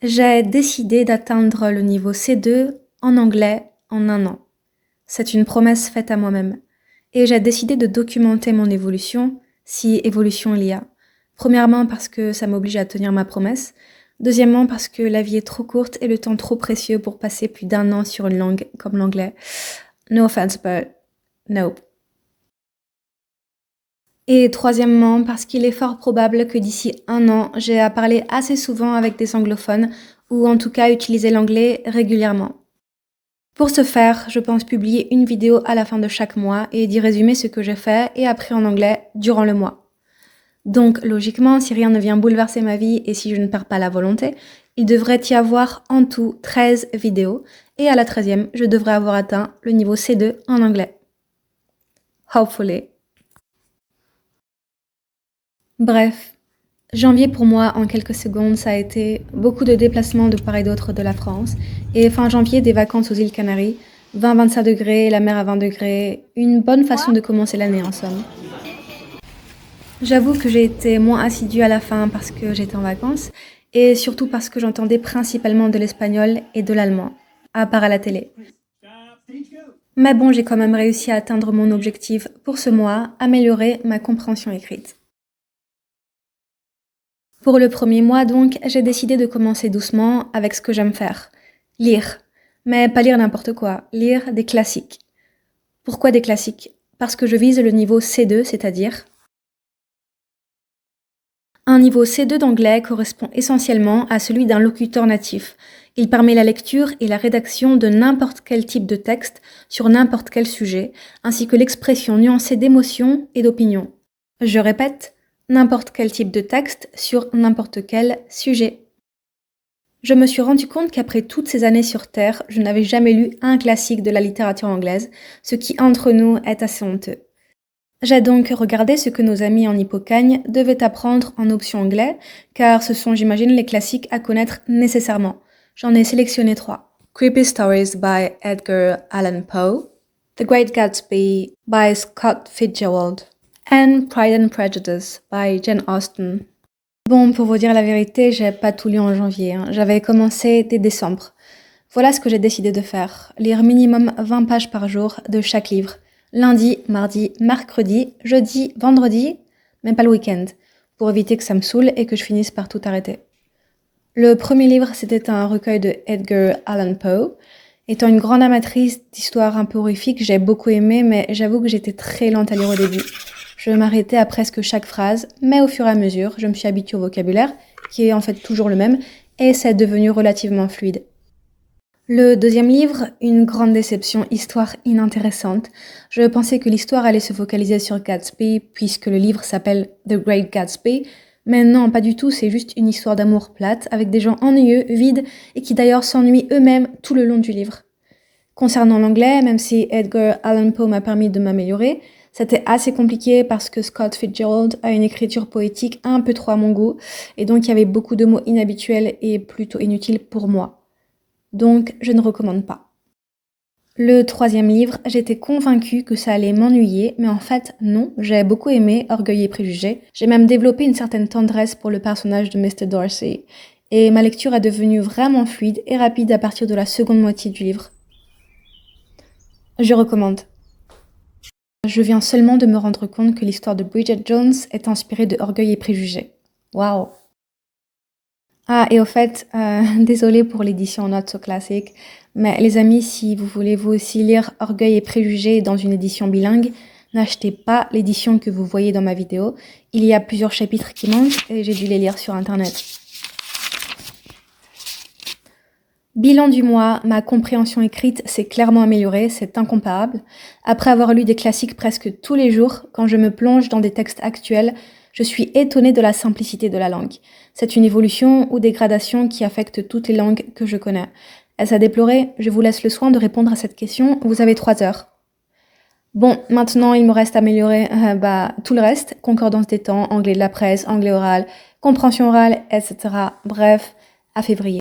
J'ai décidé d'atteindre le niveau C2 en anglais en 1 an. C'est une promesse faite à moi-même. Et j'ai décidé de documenter mon évolution, si évolution il y a. Premièrement parce que ça m'oblige à tenir ma promesse. Deuxièmement parce que la vie est trop courte et le temps trop précieux pour passer plus d'1 an sur une langue comme l'anglais. No offense, but nope. Et troisièmement, parce qu'il est fort probable que d'ici 1 an, j'ai à parler assez souvent avec des anglophones, ou en tout cas utiliser l'anglais régulièrement. Pour ce faire, je pense publier une vidéo à la fin de chaque mois et d'y résumer ce que j'ai fait et appris en anglais durant le mois. Donc, logiquement, si rien ne vient bouleverser ma vie et si je ne perds pas la volonté, il devrait y avoir en tout 13 vidéos, et à la 13e, je devrais avoir atteint le niveau C2 en anglais. Hopefully. Bref, janvier pour moi, en quelques secondes, ça a été beaucoup de déplacements de part et d'autre de la France, et fin janvier, des vacances aux îles Canaries, 20-25 degrés, la mer à 20 degrés, une bonne façon de commencer l'année en somme. J'avoue que j'ai été moins assidue à la fin parce que j'étais en vacances, et surtout parce que j'entendais principalement de l'espagnol et de l'allemand, à part à la télé. Mais bon, j'ai quand même réussi à atteindre mon objectif pour ce mois, améliorer ma compréhension écrite. Pour le premier mois donc, j'ai décidé de commencer doucement avec ce que j'aime faire. Lire. Mais pas lire n'importe quoi, lire des classiques. Pourquoi des classiques? Parce que je vise le niveau C2, c'est-à-dire un niveau C2 d'anglais correspond essentiellement à celui d'un locuteur natif. Il permet la lecture et la rédaction de n'importe quel type de texte sur n'importe quel sujet, ainsi que l'expression nuancée d'émotions et d'opinions. Je répète, n'importe quel type de texte sur n'importe quel sujet. Je me suis rendu compte qu'après toutes ces années sur Terre, je n'avais jamais lu un classique de la littérature anglaise, ce qui entre nous est assez honteux. J'ai donc regardé ce que nos amis en Hippocagne devaient apprendre en option anglais, car ce sont, j'imagine, les classiques à connaître nécessairement. J'en ai sélectionné 3. Creepy Stories by Edgar Allan Poe, The Great Gatsby by Scott Fitzgerald, and Pride and Prejudice by Jane Austen. Bon, pour vous dire la vérité, j'ai pas tout lu en janvier. J'avais commencé dès décembre. Voilà ce que j'ai décidé de faire. Lire minimum 20 pages par jour de chaque livre. Lundi, mardi, mercredi, jeudi, vendredi, même pas le week-end, pour éviter que ça me saoule et que je finisse par tout arrêter. Le premier livre, c'était un recueil de Edgar Allan Poe. Étant une grande amatrice d'histoires un peu horrifiques, j'ai beaucoup aimé, mais j'avoue que j'étais très lente à lire au début. Je m'arrêtais à presque chaque phrase, mais au fur et à mesure, je me suis habituée au vocabulaire, qui est en fait toujours le même, et c'est devenu relativement fluide. Le deuxième livre, une grande déception, histoire inintéressante. Je pensais que l'histoire allait se focaliser sur Gatsby, puisque le livre s'appelle The Great Gatsby, mais non, pas du tout, c'est juste une histoire d'amour plate, avec des gens ennuyeux, vides, et qui d'ailleurs s'ennuient eux-mêmes tout le long du livre. Concernant l'anglais, même si Edgar Allan Poe m'a permis de m'améliorer, c'était assez compliqué parce que Scott Fitzgerald a une écriture poétique un peu trop à mon goût, et donc il y avait beaucoup de mots inhabituels et plutôt inutiles pour moi. Donc, je ne recommande pas. Le troisième livre, j'étais convaincue que ça allait m'ennuyer, mais en fait, non, j'ai beaucoup aimé Orgueil et Préjugés. J'ai même développé une certaine tendresse pour le personnage de Mr. Darcy, et ma lecture est devenue vraiment fluide et rapide à partir de la seconde moitié du livre. Je recommande. Je viens seulement de me rendre compte que l'histoire de Bridget Jones est inspirée de Orgueil et Préjugés. Waouh! Ah, et au fait, désolée pour l'édition Not So Classic, mais les amis, si vous voulez vous aussi lire Orgueil et Préjugés dans une édition bilingue, n'achetez pas l'édition que vous voyez dans ma vidéo. Il y a plusieurs chapitres qui manquent et j'ai dû les lire sur internet. Bilan du mois, ma compréhension écrite s'est clairement améliorée, c'est incomparable. Après avoir lu des classiques presque tous les jours, quand je me plonge dans des textes actuels, je suis étonnée de la simplicité de la langue. C'est une évolution ou dégradation qui affecte toutes les langues que je connais. Est-ce à déplorer? Je vous laisse le soin de répondre à cette question, vous avez 3 heures. Bon, maintenant il me reste à améliorer tout le reste, concordance des temps, anglais de la presse, anglais oral, compréhension orale, etc. Bref, à février.